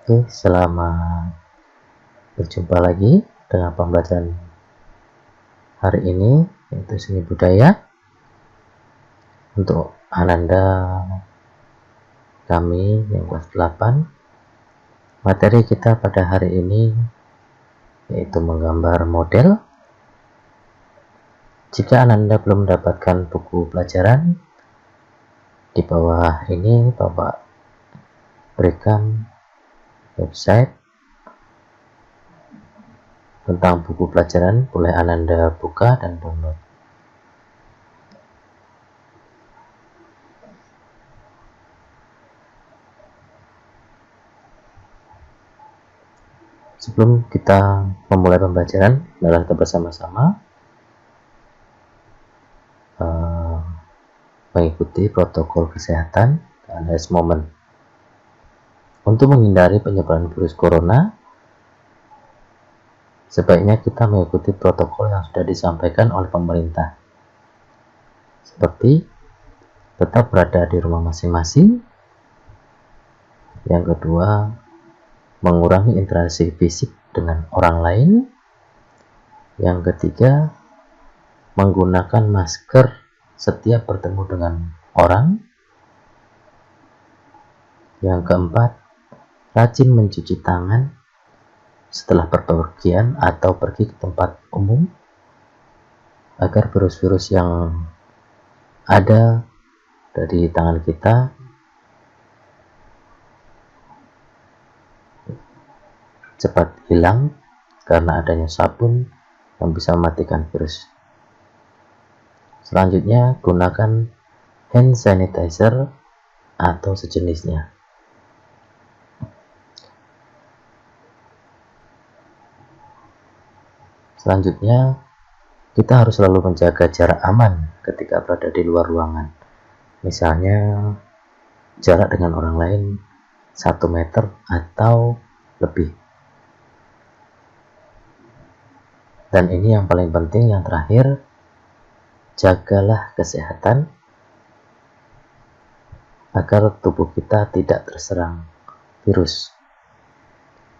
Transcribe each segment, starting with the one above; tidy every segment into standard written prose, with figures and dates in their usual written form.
Oke, selamat berjumpa lagi dengan pembelajaran hari ini, yaitu seni budaya. Untuk Ananda kami yang kelas 8, materi kita pada hari ini yaitu menggambar model. Jika Ananda belum mendapatkan buku pelajaran, di bawah ini Bapak berikan website tentang buku pelajaran, boleh Ananda buka dan download. Sebelum kita memulai pembelajaran, adalah kita bersama-sama mengikuti protokol kesehatan alias momen. Untuk menghindari penyebaran virus corona, sebaiknya kita mengikuti protokol yang sudah disampaikan oleh pemerintah, seperti tetap berada di rumah masing-masing. Yang kedua, mengurangi interaksi fisik dengan orang lain. Yang ketiga, menggunakan masker setiap bertemu dengan orang. Yang keempat, rajin mencuci tangan setelah berpergian atau pergi ke tempat umum, agar virus-virus yang ada dari tangan kita cepat hilang karena adanya sabun yang bisa mematikan virus. Selanjutnya, gunakan hand sanitizer atau sejenisnya. Selanjutnya, kita harus selalu menjaga jarak aman ketika berada di luar ruangan. Misalnya, jarak dengan orang lain 1 meter atau lebih. Dan ini yang paling penting, yang terakhir, jagalah kesehatan agar tubuh kita tidak terserang virus.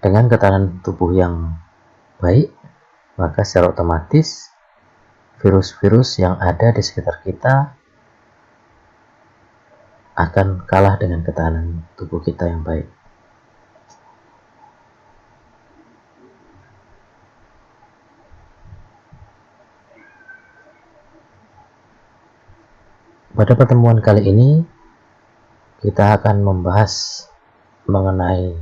Dengan ketahanan tubuh yang baik, maka secara otomatis virus-virus yang ada di sekitar kita akan kalah dengan ketahanan tubuh kita yang baik. Pada pertemuan kali ini, kita akan membahas mengenai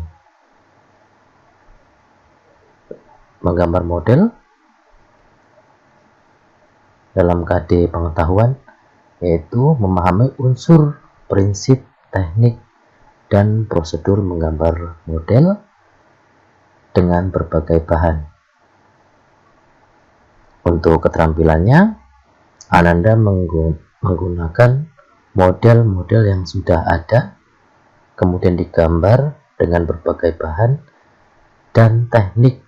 menggambar model dalam KD pengetahuan, yaitu memahami unsur, prinsip, teknik, dan prosedur menggambar model dengan berbagai bahan. Untuk keterampilannya, Ananda menggunakan model-model yang sudah ada, kemudian digambar dengan berbagai bahan dan teknik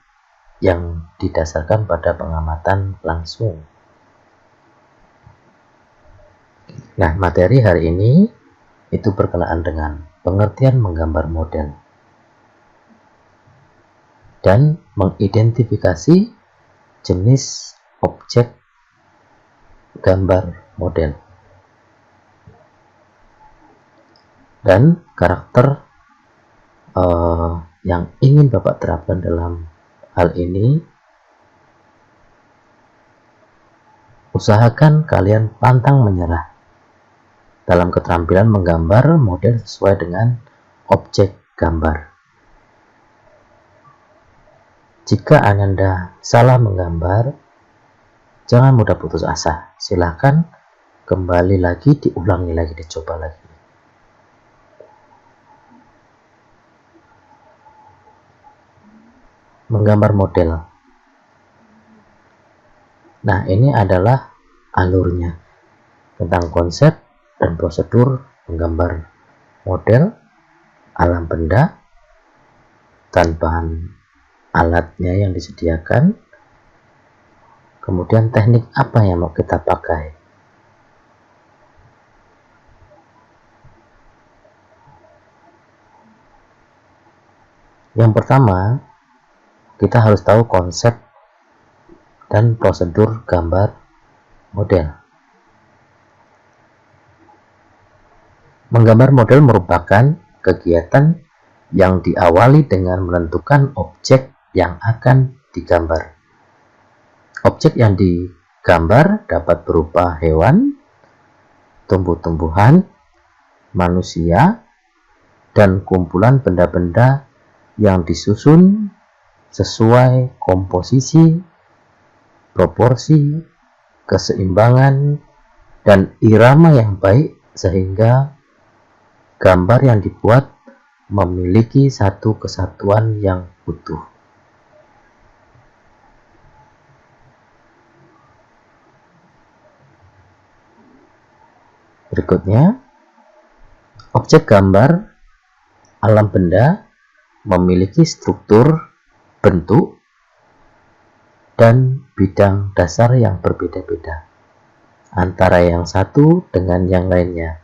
yang didasarkan pada pengamatan langsung. Nah, materi hari ini itu berkenaan dengan pengertian menggambar model dan mengidentifikasi jenis objek gambar model dan karakter yang ingin Bapak terapkan dalam hal ini. Usahakan kalian pantang menyerah dalam keterampilan menggambar model sesuai dengan objek gambar. Jika Ananda salah menggambar, jangan mudah putus asa. Silahkan kembali lagi, diulangi lagi, dicoba lagi. Menggambar model. Nah, ini adalah alurnya tentang konsep dan prosedur menggambar model, alam benda, dan bahan alatnya yang disediakan, kemudian teknik apa yang mau kita pakai. Yang pertama, kita harus tahu konsep dan prosedur gambar model. Menggambar model merupakan kegiatan yang diawali dengan menentukan objek yang akan digambar. Objek yang digambar dapat berupa hewan, tumbuh-tumbuhan, manusia, dan kumpulan benda-benda yang disusun sesuai komposisi, proporsi, keseimbangan, dan irama yang baik sehingga gambar yang dibuat memiliki satu kesatuan yang utuh. Berikutnya, objek gambar alam benda memiliki struktur, bentuk, dan bidang dasar yang berbeda-beda antara yang satu dengan yang lainnya.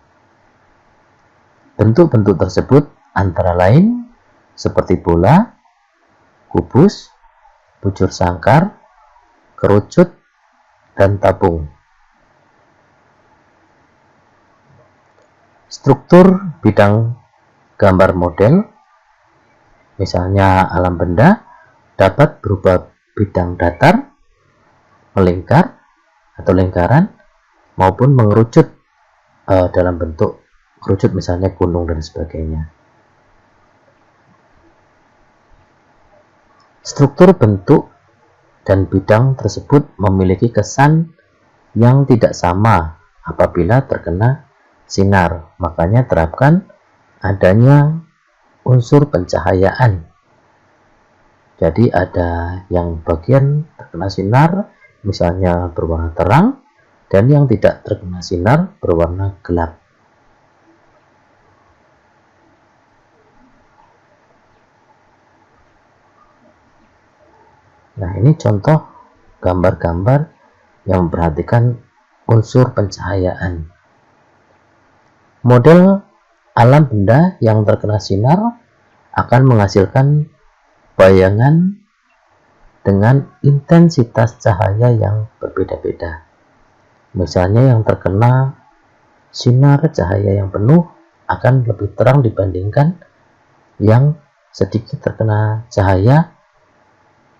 Bentuk-bentuk tersebut antara lain seperti bola, kubus, bujur sangkar, kerucut, dan tabung. Struktur bidang gambar model, misalnya alam benda, dapat berupa bidang datar, melingkar atau lingkaran, maupun mengerucut dalam bentuk kerucut, misalnya gunung dan sebagainya. Struktur bentuk dan bidang tersebut memiliki kesan yang tidak sama apabila terkena sinar. Makanya terapkan adanya unsur pencahayaan. Jadi ada yang bagian terkena sinar misalnya berwarna terang, dan yang tidak terkena sinar berwarna gelap. Nah, ini contoh gambar-gambar yang memperhatikan unsur pencahayaan. Model alam benda yang terkena sinar akan menghasilkan bayangan dengan intensitas cahaya yang berbeda-beda. Misalnya yang terkena sinar cahaya yang penuh akan lebih terang dibandingkan yang sedikit terkena cahaya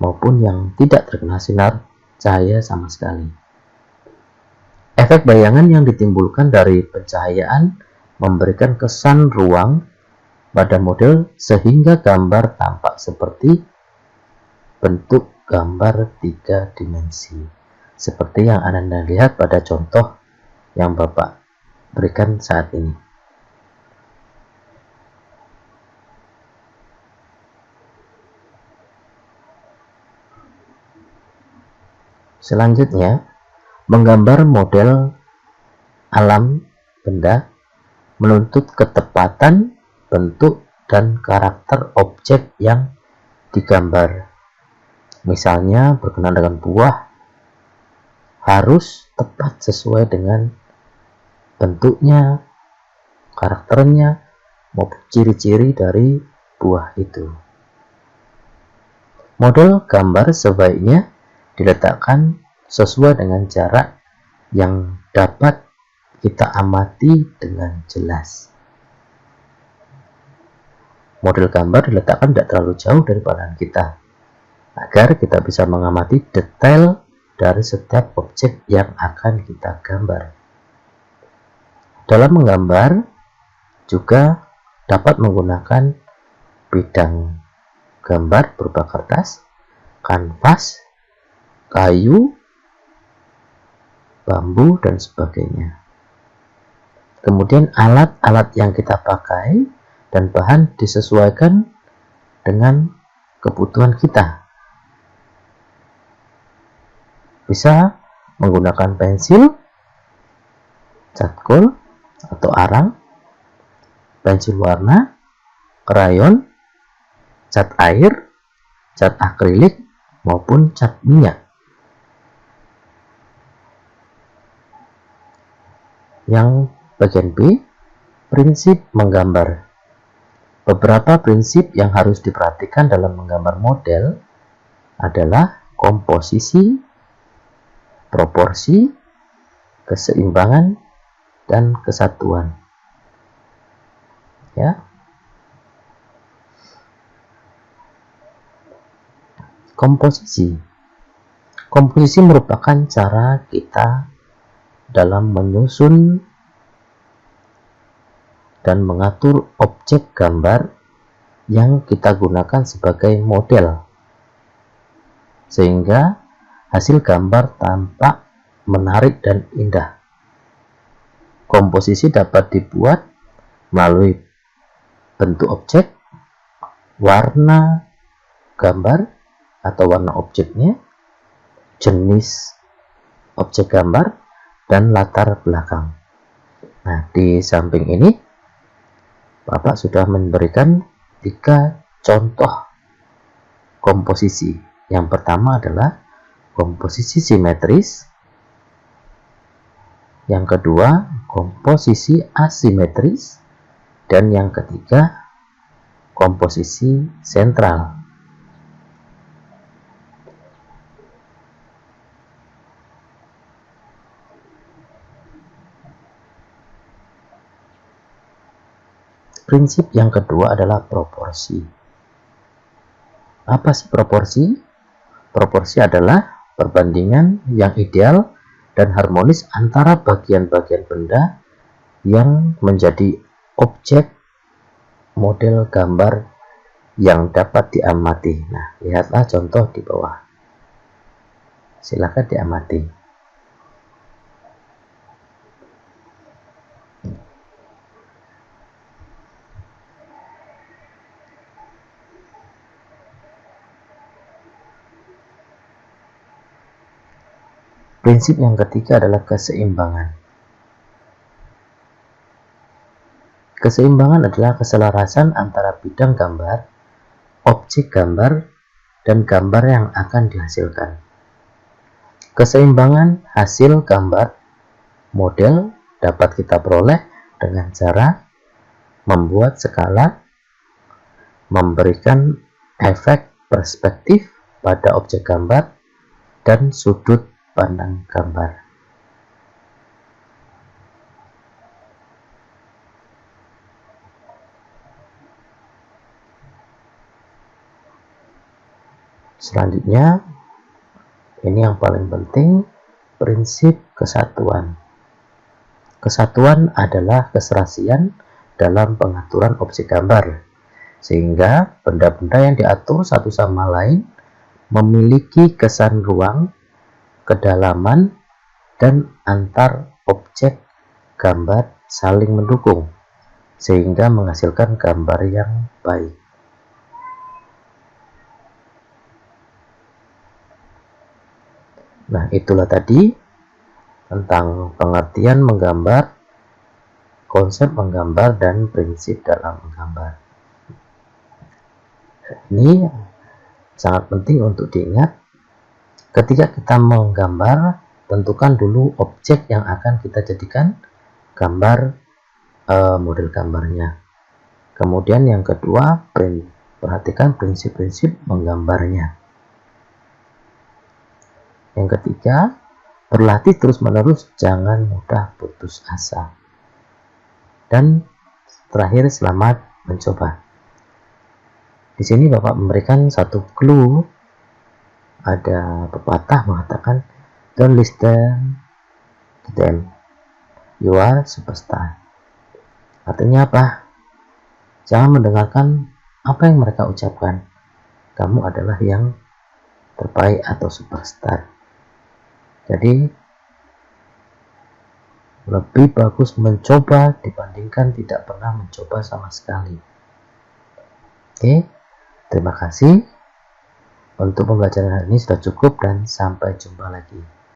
maupun yang tidak terkena sinar cahaya sama sekali. Efek bayangan yang ditimbulkan dari pencahayaan memberikan kesan ruang pada model sehingga gambar tampak seperti bentuk gambar 3 dimensi. Seperti yang Anda lihat pada contoh yang Bapak berikan saat ini. Selanjutnya, menggambar model alam benda menuntut ketepatan bentuk dan karakter objek yang digambar. Misalnya berkenaan dengan buah, harus tepat sesuai dengan bentuknya, karakternya, maupun ciri-ciri dari buah itu. Model gambar sebaiknya diletakkan sesuai dengan jarak yang dapat kita amati dengan jelas. Model gambar diletakkan tidak terlalu jauh dari pandangan kita, agar kita bisa mengamati detail dari setiap objek yang akan kita gambar. Dalam menggambar juga dapat menggunakan bidang gambar berupa kertas, kanvas, kayu, bambu, dan sebagainya. Kemudian alat-alat yang kita pakai dan bahan disesuaikan dengan kebutuhan kita. Bisa menggunakan pensil, cat kol atau arang, pensil warna, krayon, cat air, cat akrilik, maupun cat minyak. Yang bagian B, prinsip menggambar. Beberapa prinsip yang harus diperhatikan dalam menggambar model adalah komposisi, proporsi, keseimbangan, dan kesatuan. Ya. Komposisi. Komposisi merupakan cara kita dalam menyusun dan mengatur objek gambar yang kita gunakan sebagai model, sehingga hasil gambar tampak menarik dan indah. Komposisi dapat dibuat melalui bentuk objek, warna gambar atau warna objeknya, jenis objek gambar, dan latar belakang. Nah, di samping ini Bapak sudah memberikan 3 contoh komposisi. Yang pertama adalah komposisi simetris, yang kedua komposisi asimetris, dan yang ketiga komposisi sentral. Prinsip yang kedua adalah proporsi. Apa sih proporsi? Proporsi adalah perbandingan yang ideal dan harmonis antara bagian-bagian benda yang menjadi objek model gambar yang dapat diamati. Nah, lihatlah contoh di bawah. Silakan diamati. Prinsip yang ketiga adalah keseimbangan. Keseimbangan adalah keselarasan antara bidang gambar, objek gambar, dan gambar yang akan dihasilkan. Keseimbangan hasil gambar model dapat kita peroleh dengan cara membuat skala, memberikan efek perspektif pada objek gambar, dan sudut pandang gambar. Selanjutnya, ini yang paling penting, prinsip kesatuan. Kesatuan adalah keserasian dalam pengaturan objek gambar, sehingga benda-benda yang diatur satu sama lain memiliki kesan ruang, kedalaman, dan antar objek gambar saling mendukung, sehingga menghasilkan gambar yang baik. Nah, itulah tadi tentang pengertian menggambar, konsep menggambar, dan prinsip dalam menggambar. Ini sangat penting untuk diingat. Ketika kita menggambar, tentukan dulu objek yang akan kita jadikan gambar, model gambarnya. Kemudian yang kedua, perhatikan prinsip-prinsip menggambarnya. Yang ketiga, berlatih terus-menerus, jangan mudah putus asa. Dan terakhir, selamat mencoba. Di sini Bapak memberikan satu clue. Ada pepatah mengatakan, don't listen to them, you are superstar. Artinya apa? Jangan mendengarkan apa yang mereka ucapkan. Kamu adalah yang terbaik atau superstar. Jadi lebih bagus mencoba dibandingkan tidak pernah mencoba sama sekali. Oke, terima kasih. Untuk pembelajaran hari ini sudah cukup dan sampai jumpa lagi.